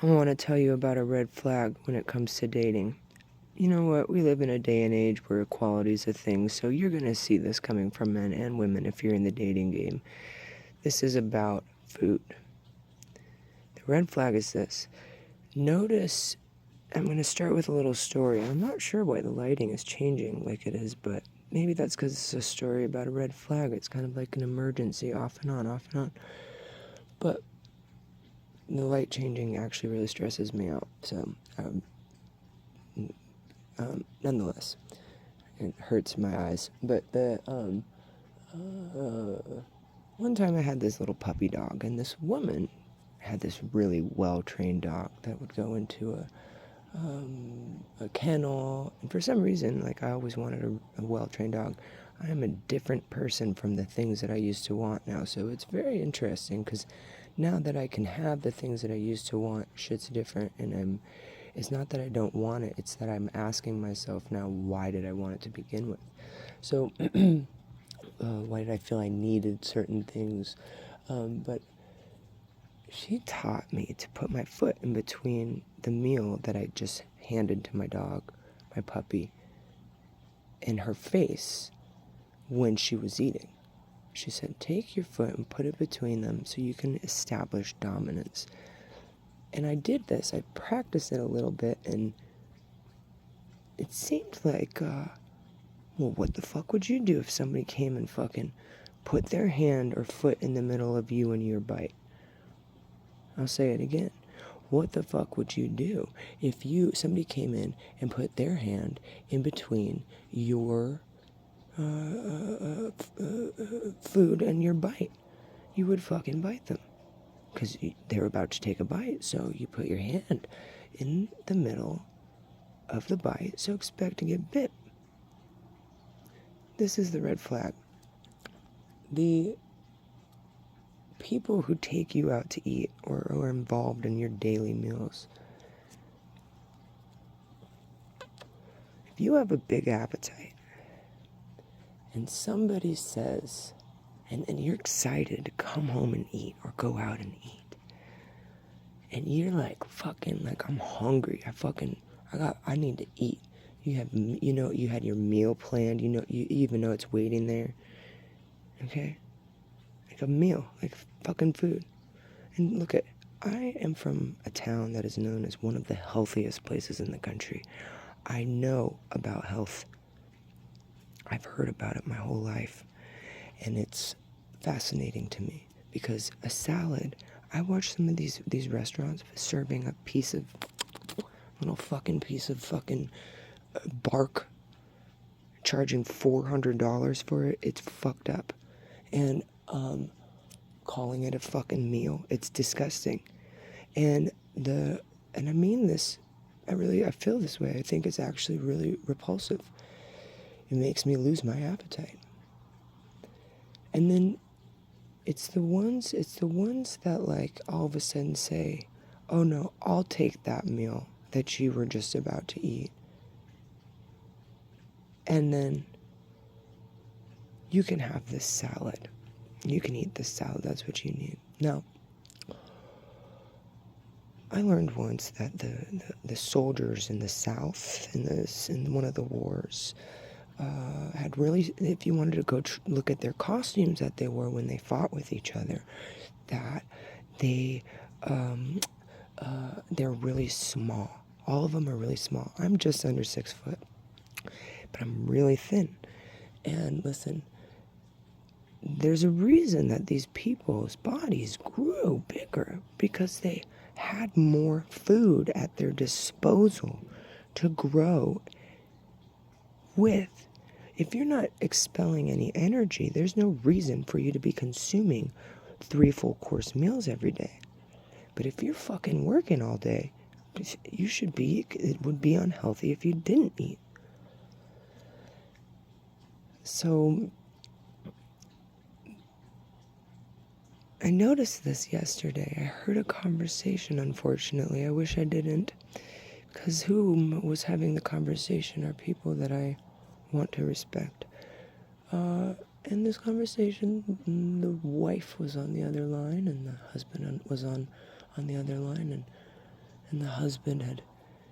I want to tell you about a red flag when it comes to dating. You know what? We live in a day and age where equality is a thing, so you're going to see this coming from men and women if you're in the dating game. This is about food. The red flag is this. Notice, I'm going to start with a little story. I'm not sure why the lighting is changing like it is, but maybe that's because it's a story about a red flag. It's kind of like an emergency, off and on, off and on. But the light changing actually really stresses me out, so nonetheless, it hurts my eyes. But one time I had this little puppy dog, and this woman had this really well-trained dog that would go into a kennel, and for some reason, like, I always wanted a well-trained dog. I am a different person from the things that I used to want now, so it's very interesting, because now that I can have the things that I used to want, shit's different, and it's not that I don't want it, it's that I'm asking myself now, why did I want it to begin with? So, why did I feel I needed certain things? But she taught me to put my foot in between the meal that I just handed to my dog, my puppy, and her face when she was eating. She said, take your foot and put it between them so you can establish dominance. And I did this. I practiced it a little bit, and it seemed like, well, what the fuck would you do if somebody came and fucking put their hand or foot in the middle of you and your bite? I'll say it again. What the fuck would you do if somebody came in and put their hand in between your food and your bite? You would fucking bite them because they're about to take a bite. So you put your hand in the middle of the bite, so expect to get bit. This is the red flag. The people who take you out to eat or are involved in your daily meals, if you have a big appetite and somebody says, and you're excited to come home and eat or go out and eat, and you're like, fucking, like, I'm hungry, I need to eat. You had your meal planned, you even know it's waiting there, okay? Like a meal, like fucking food. And look I am from a town that is known as one of the healthiest places in the country. I know about health. I've heard about it my whole life. And it's fascinating to me because a salad, I watch some of these restaurants serving a little fucking piece of fucking bark, charging $400 for it. It's fucked up. And calling it a fucking meal. It's disgusting. And I mean this, I feel this way. I think it's actually really repulsive. It makes me lose my appetite. And then it's the ones that, like, all of a sudden say, oh no, I'll take that meal that you were just about to eat. And then you can have this salad. You can eat this salad, that's what you need. Now, I learned once that the soldiers in the South, in one of the wars, had really, if you wanted to go look at their costumes that they wore when they fought with each other, that they're really small. All of them are really small. I'm just under 6 foot, but I'm really thin. And listen, there's a reason that these people's bodies grew bigger, because they had more food at their disposal to grow with. If you're not expelling any energy, there's no reason for you to be consuming 3 full course meals every day. But if you're fucking working all day, it would be unhealthy if you didn't eat. So I noticed this yesterday. I heard a conversation, unfortunately. I wish I didn't, because who was having the conversation are people that I want to respect. In this conversation, the wife was on the other line, and the husband was on the other line, and and the husband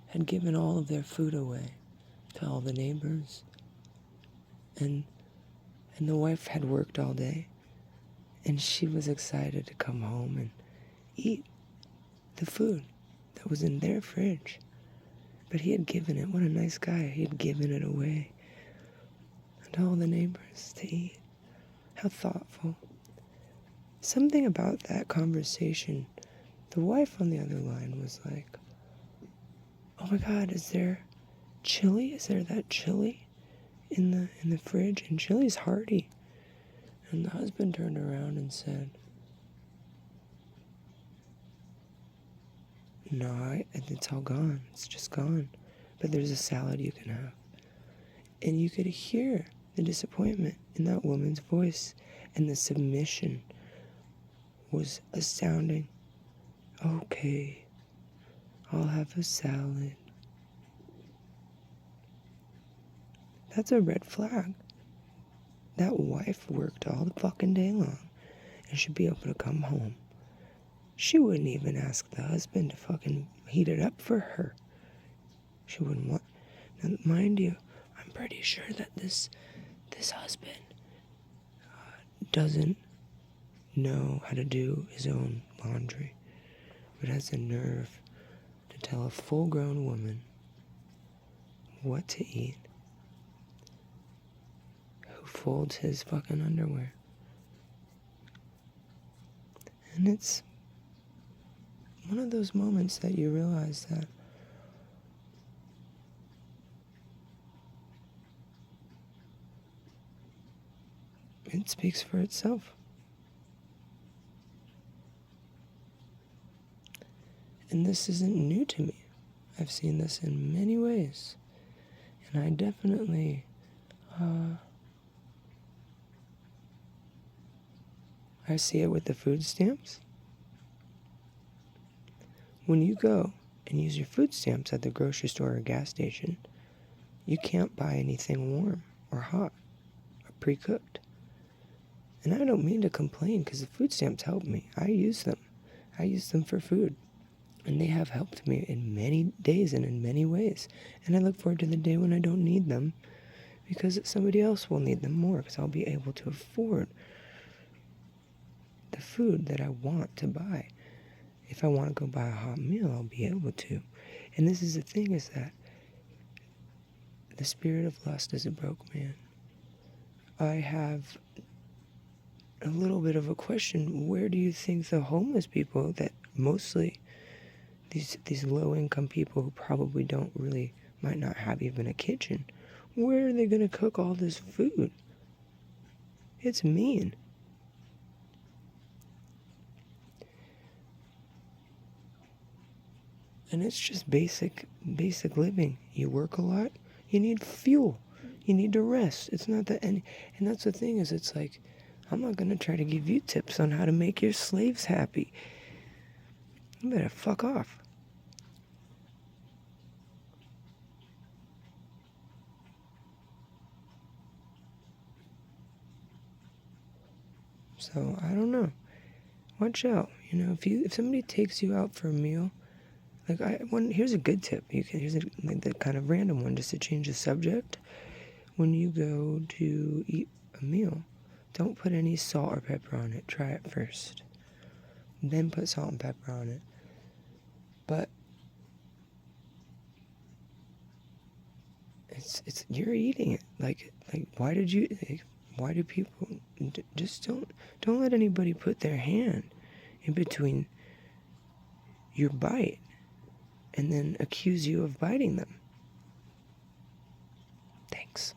had given all of their food away to all the neighbors, and the wife had worked all day, and she was excited to come home and eat the food that was in their fridge. But he had given it, what a nice guy, he had given it away to all the neighbors to eat. How thoughtful. Something about that conversation, the wife on the other line was like, oh my God, is there chili? Is there that chili in the fridge? And chili's hearty. And the husband turned around and said, no, it's all gone. It's just gone. But there's a salad you can have. And you could hear the disappointment in that woman's voice, and the submission was astounding. Okay, I'll have a salad. That's a red flag. That wife worked all the fucking day long and should be able to come home. She wouldn't even ask the husband to fucking heat it up for her. She wouldn't want. Now, mind you, I'm pretty sure that this husband doesn't know how to do his own laundry, but has the nerve to tell a full-grown woman what to eat, who folds his fucking underwear. And it's one of those moments that you realize that it speaks for itself. And this isn't new to me. I've seen this in many ways. And I definitely, I see it with the food stamps. When you go and use your food stamps at the grocery store or gas station, you can't buy anything warm or hot or pre-cooked. And I don't mean to complain, because the food stamps help me. I use them. I use them for food. And they have helped me in many days and in many ways. And I look forward to the day when I don't need them, because somebody else will need them more, because I'll be able to afford the food that I want to buy. If I want to go buy a hot meal, I'll be able to. And this is the thing, is that the spirit of lust is a broke man. I have a little bit of a question. Where do you think the homeless people, that mostly these low-income people who probably might not have even a kitchen, where are they going to cook all this food? It's mean. And it's just basic living. You work a lot, you need fuel, you need to rest. It's not that, and that's the thing, is it's like, I'm not going to try to give you tips on how to make your slaves happy. You better fuck off. So, I don't know. Watch out. If somebody takes you out for a meal, here's a good tip. Here's the kind of random one, just to change the subject. When you go to eat a meal, don't put any salt or pepper on it. Try it first. Then put salt and pepper on it. But it's you're eating it. Like why do people just don't let anybody put their hand in between your bite and then accuse you of biting them. Thanks.